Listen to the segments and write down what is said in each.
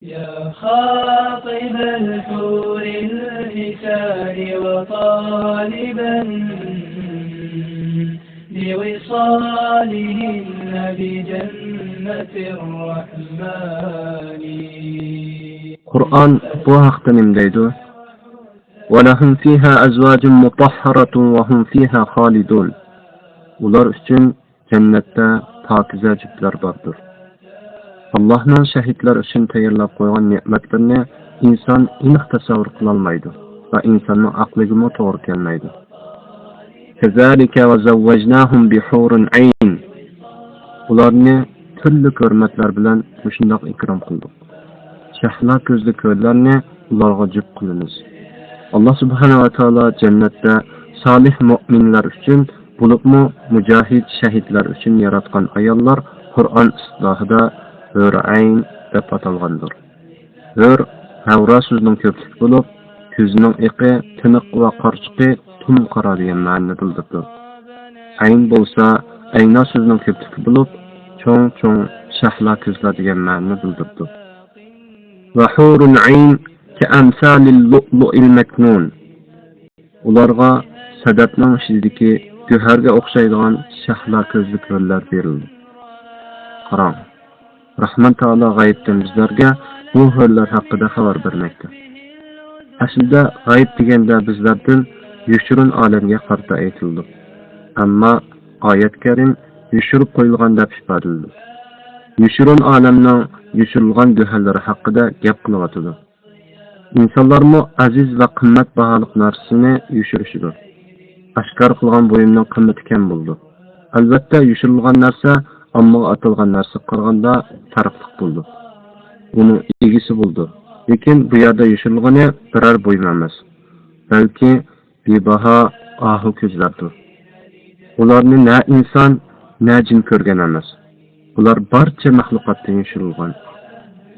يا خاطب الحور الحسان وطالبا لوصالهن بجنة الرحمن. قرآن bu haqda nima deydi? وَلَهُمْ فِيهَا أَزْوَاجٌ مُطَهَّرَةٌ وَهُمْ فِيهَا خَالِدُونَ. Ular uchun jannatda pokiza juftlar bordir. Allohning shahidlar uchun tayyorlab qo'ygan ne'matlarni inson aniq tasavvur qila olmaydi va insonning aqliga to'g'ri kelmaydi. كَذَلِكَ وَزَوَّجْنَاهُمْ بِحُورٍ عَيْنٍ. Ularni turli hurmatlar bilan shundoq ikrom qildik. Shahlo ko'zli ko'rlarni ularga juft qilamiz. Allah subhanahu wa ta'ala jannatda solih mu'minlar uchun, bo'libmi mujohid shahidlar uchun yaratgan ayollar Qur'on istilohida hur-ayn deb atalgandir. Hur havra so'zining ko'plik bo'lib, ko'zining iqi, tiniq va qarchiqi tum qora degan ma'noni bildiradi. Ayn bo'lsa, ayna so'zining ko'plik bo'lib, cho'ng shahla ko'zlar degan ma'noni bildiradi. Va hurun ayn ka'amsalil lu'lu'il maknun. Ularga sadatning ichidagi go'harga o'xshaydigan shahla ko'zli ko'rlar berildi. Qarang, Rahman Taolo g'aybdan bizlarga bu hurlar haqida xabar bermoqda. Aslida g'ayb deganda bizlardan yushurun olamga qarta aytildi. Ammo oyat karim yushurib qo'yilgan deb ifodalanadi. Yushurun olamning yushurilgan go'harlari haqida gap qilyotdi. İnsanlarmı aziz ve qimmat baholiq narsasini yushirishdir. Ashkor qilgan bo'yimning qimmati kam bo'ldi. Albatta yushirilgan narsa ammo atilgan narsa qaraganda farqli bo'ldi. Uni egisi bo'ldi. Lekin bu yerda yushirilgani biror bo'yim emas. Balki bebaho ahu ko'zlardir. Ularni na inson, na jin ko'rgan emas. Ular barcha maxluqotdan yushirilgan.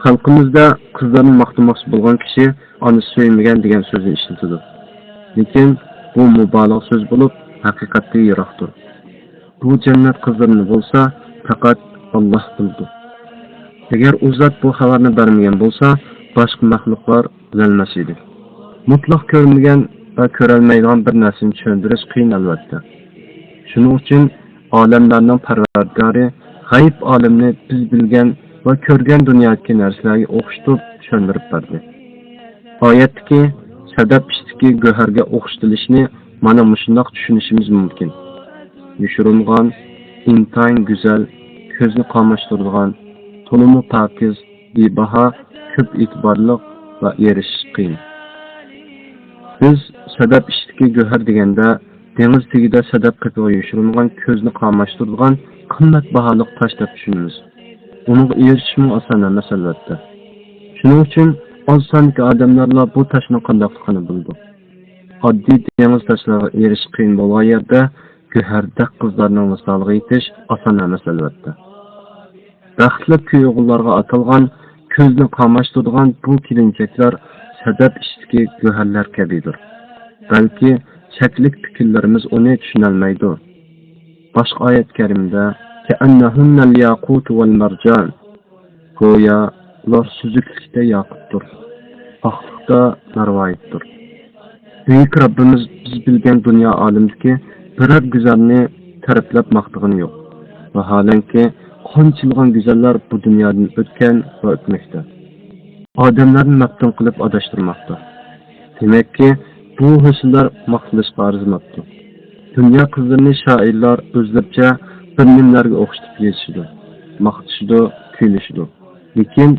Xalqimizda qizlarni maqtamoqchi bo'lgan kishi onu sevmagan degan so'zni ishlatadi. Lekin bu mubolag'a so'z bo'lib, haqiqatdan yiroqdir. Bu jannat qizlarini bo'lsa, faqat Alloh bildi. Agar u zot bu xabarni bermagan bo'lsa, boshqa maxluqlar bilmas edi. Mutlaq ko'rmagan va ko'rolmaydigan bir narsani tushuntirish qiyin albatta. Shuning uchun olamlarning parvardigori g'ayb olamni biz bilgan va ko'rgan dunyodagi narsalarga o'xshatib tushuntirib berdi. Oyatdagi sadab ishdagi go'harga o'xshatilishni mana shundoq tushunishimiz mumkin. Yushirilgan, intayin go'zal, ko'zni qamashtiradigan, to'limi pokiz, bebaho, ko'p e'tiborli va erishish qiyin. Biz sadab ishdagi go'har deganda dengiz tagida sadab qatiga yushirilgan, ko'zni qamashtiradigan qimmat baholiq tosh deb tushunamiz. Onun erişimi oson emas albatta. Shuning uchun oz sonli odamlar bu toshning qandoqligini bildi. Oddiy dengiz toshlarga erish qiyin bo'lgan yerda go'hardaq qizlarning misoliga yetish oson emas albatta. Baxtli kuyovlarga atalgan, ko'zni qamashtiradigan bu kelinchaklar sadab ishdagi go'harlar kabidir. Balki shaklik fikrlarimiz uni tushunolmaydi. Boshqa oyat karimda كأنهن الياقوت والمرجان. Goya ular süzüklikte yakuttur. Aklıkta narvayittir. Büyük Rabbimiz biz bilgen dünya alemdeki birer güzelliğini tariflep maktığını yok. Ve halen ki qançılgan güzeller bu dünyadan ötken ve ötmekte. Ademlerin maktun kılıp adaştırmakta. Demek ki bu hüsünler maktılışqa arzımaktı. Dünya kızlarını şairler özlepçe bilimlarga o'xshatib yetishdi, maqtishdi, kuylashdi. Lekin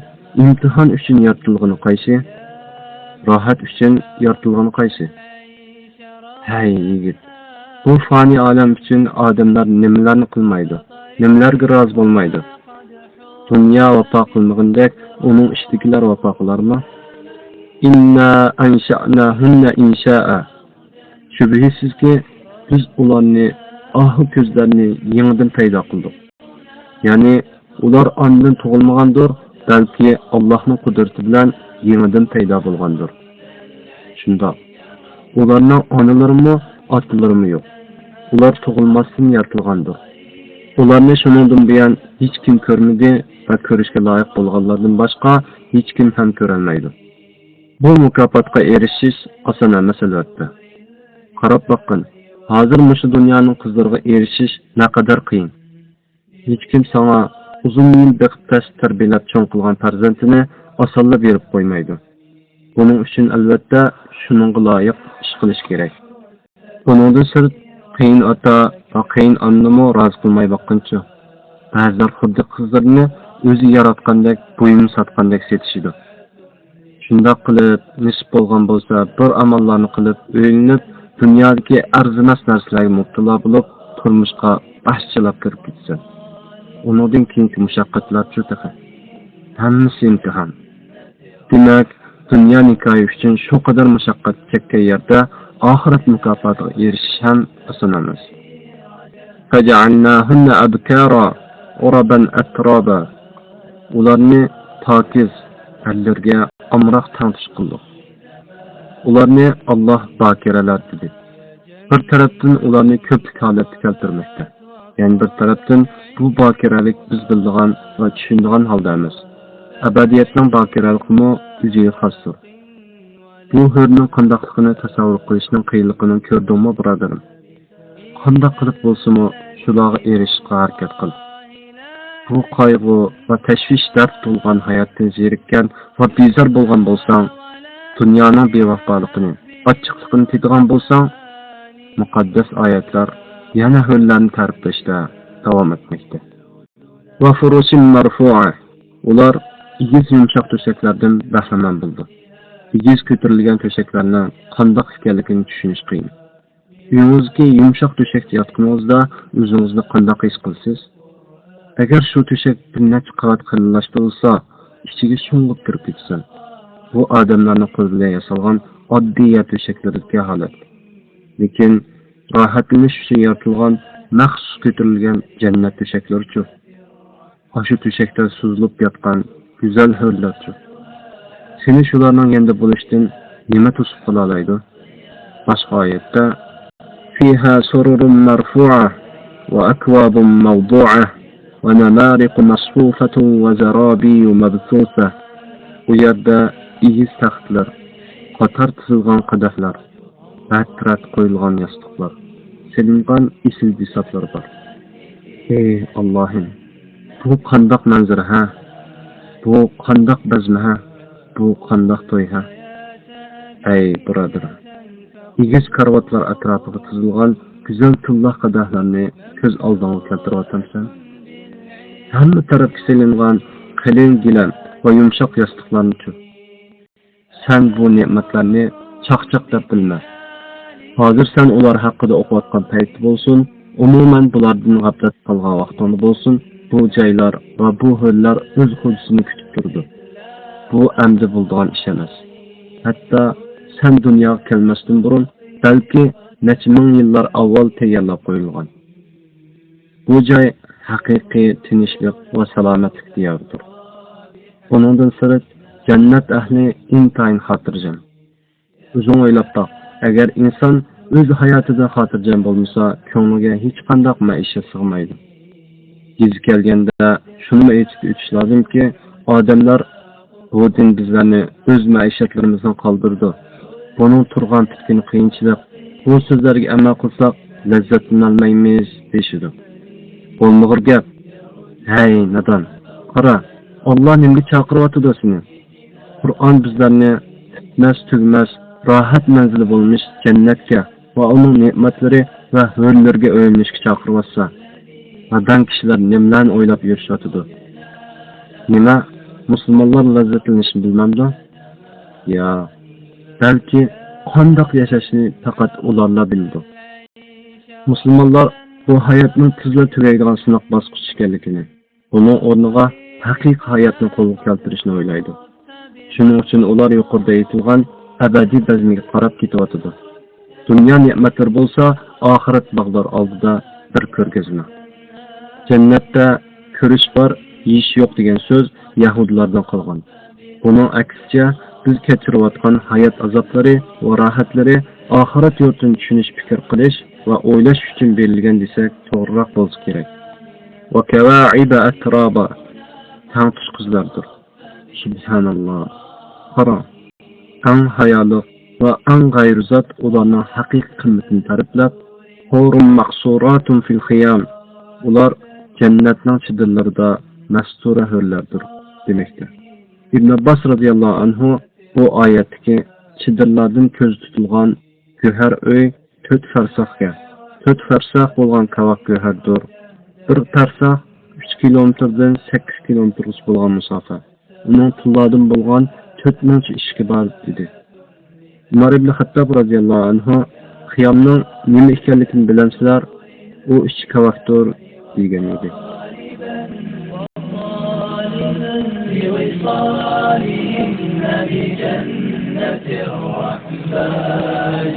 imtihon uchun yaratilgani qaysi? Rohat uchun yaratilgani qaysi? Hay yigit, bu fani olam uchun odamlar nimalarni qilmaydi, nimalarga rozi bo'lmaydi. Dunyo vafo qilmagandek, uning ishtikilar vafo qilarmi? Inna ansha'nahunna insha'a. Shubhisizki biz ularni ahu ko'zlarni yangidan paydo qildik. Ya'ni ular ondan tug'ilmagandir, balki Allohning qudrati bilan yangidan paydo bo'lgandir. Shunda ularning onalarimi, otalarimi yo'q. Ular tug'ilmasdan yaratilgandir. Ularni shuningdan buyon hech kim ko'rmadi va ko'rishga loyiq bo'lganlardan boshqa hech kim ham ko'rolmaydi. Bu mukofotga erishish oson emas albatta. Qarab boqqin, hozir mushu dunyoning qizlariga erishish naqadar qiyin. Hech kim sana uzun yil beqib tarbiyalab cho'ng qilgan farzandini osonla berib qo'ymaydi. Buning uchun albatta shuningga loyiq ish qilish kerak. Buningdan sirt qiyin ota va qiyin onnimi rozi qilmay boqqancha. Ba'zilar xuddi qizlarini o'zi yaratgandek, bo'yini sotgandek setishidi. Shundoq qilib, nisb bo'lgan bo'lsa, bir amallarni qilib, o'yinib, dunyodagi arzimas narsalarga mubtalo bo'lib, turmushga baxshilab kirib ketsa. Undan keyingi mushaqqatlar juda ko'p. Hammasi imtihon. Demak, dunyo nikohi uchun shu qadar mushaqqat chekkan yerda oxirat mukofotiga erishish ham oson emas. Faj'alnahunna abkara uraban atraba. Ularni pokiz allarga amroq tantish qildik. Ularni Alloh bakiralar dedi. Bir tarafdan ularni ko'plik holatga keltirmoqda. Yani bir tarafdan bu bakiralik biz bildiğin ve düşündüğün halda emas. Ebediyetinin bakiralikmi o'ziga xosdir. Bu hörning qandaqligini tasavvur qilishning qiyinligini ko'rdimmi, birodarim? Qandaq qilib bo'lsa-mu, shularga erishishga harakat qil. Bu qayg'u va tashvish dard to'lgan hayotdan zerikkan va bezor bo'lgan bo'lsang, dunyoning bevafoligini, ochiqligini tetigan bo'lsang, muqaddas oyatlar yana hurlarni ta'riflashda davom etmoqda. Va furusin marfu'a. Ular igiz yumshoq to'shaklardan bahramand bo'ldi. Igiz ko'tarilgan to'shaklarning qandoq ekanligini tushunish qiyin. Uyingizga yumshoq to'shakda yotganingizda o'zingizni qandoq his qilasiz? Agar shu to'shak bir necha qavat qilinlashtirilsa, ichiga sho'ng'ib kirib ketsa, bu odamlarning qo'li bilan yasalgan oddiy to'shaklardagi holat. Lekin rohatlanish uchun yaratilgan maxsus ko'tarilgan jannat to'shaklari-chi. Shu to'shakda suzilib yotgan go'zal hurlar-chi. Seni shularning yanada bo'lishdan nima to'sib qola oladi? Boshqa oyatda fiha sururun marfu'a va akwabun mawdu'a va namariqu masfufatun va zarabiyu mabthusa. Bu yerda igiz taxtlar, qator tizilgan qadahlar, batrat qo'yilgan yostiqlar, silingan isil bisotlar bor. Ey Allohim, bu qandoq manzara ha? Bu qandoq bazma ha? Bu qandoq to'y ha? Ey birodarim, igiz karvatlar atrofiga tizilgan go'zal tilla qadahlarni ko'z oldingga keltirib o'tamsan. Hamma tarafga silingan qalin gilam va yumshoq yostiqlarni-chi. Sen bu ne'matlarni chaqchaq deb bilma. Hozir sen ular haqida o'qiyotgan payt bo'lsin, umuman bulardan g'aflat qilgan vaqtında bo'lsin, bu joylar va bu hurlar o'z hujjatini kutib turdi. Bu endi bo'lgan ish emas. Hatto sen dunyoga kelmasdan burun, balki necha ming yillar avval tayyorlab qo'yilgan. Bu joy haqiqiy tinchlik va salomatlik diyoridir. Buningdan sirt jannat ahli intayin xotirjam. O'zing o'ylab baq. Agar inson o'z hayotida xotirjam bo'lmasa, ko'ngliga hech qanday maishat sig'maydi. Yetib kelganda shuni aytib o'tish lozimki, odamlar bu din bizlarni o'z maishatlarimizdan qoldirdi. Buning turgan tutgan qiyinchilik, bu so'zlarga amal qilsak, lazzatlanolmaymiz deyishdi. Bo'lmag'ir gap. Hey, nadon. Qara, Alloh nimga chaqiryapti seni? Qur'on bizlarni fitnas tugmas rohat manzili bo'lmish jannatga va uning ne'matlari va hurlarga o'yinishga chaqiryapsa, nadan kishilar nimalarni o'ylab yurishyapti? Nima musulmonlar lazzatlanishni bilmamdi? Ya, balki qandoq yashashni faqat ularla bildi. Musulmonlar bu hayotning tezla tugaydigan sinoq bosqichi ekanligini, uning o'rniga haqiqiy hayotni qo'lga keltirishni o'ylaydi. Shuning uchun ular yuqorida aytilgan abadiy bazmiga qarab ketyapti. Dunyo ne'matlar bo'lsa, oxirat bag'dor oldida bir ko'rgazma. Jannatda ko'rish bor, yeyish yo'q degan so'z yahudlardan qolgan. Buning aksicha biz kechirayotgan hayot azoblari va rohatlari oxirat yurtini tushunish, fikr qilish va o'ylash uchun berilgan desak to'g'riroq bo'lsa kerak. Va kawa'iba atraba, tanqish qizlardir. Subhanallah. Qara. Ang hayoliq va ang g'ayrizot ularning haqiqiy qimmatini ta'riflab, "Hurun maqsuratun fil khiyam." Ular jannatning chidillarida mastura hurlardir demakdir. Ibn Abbas radhiyallohu anhu bu oyatdagi chidillardan ko'z tutilgan go'har uy 4 farsaqga, 4 farsaq bo'lgan kavak go'hardir. Bir farsaq 3 kilometrdan 8 kilometrgacha bo'lgan masofa. Uning tullardan bo'lgan 4000 ishki bor dedi. Umar ibn Xattob radhiyallohu anhu qiyomning nima ekanligini bilamsizlar? U 3 kavakdir degan edi. بوصالهم بجنة الرحمن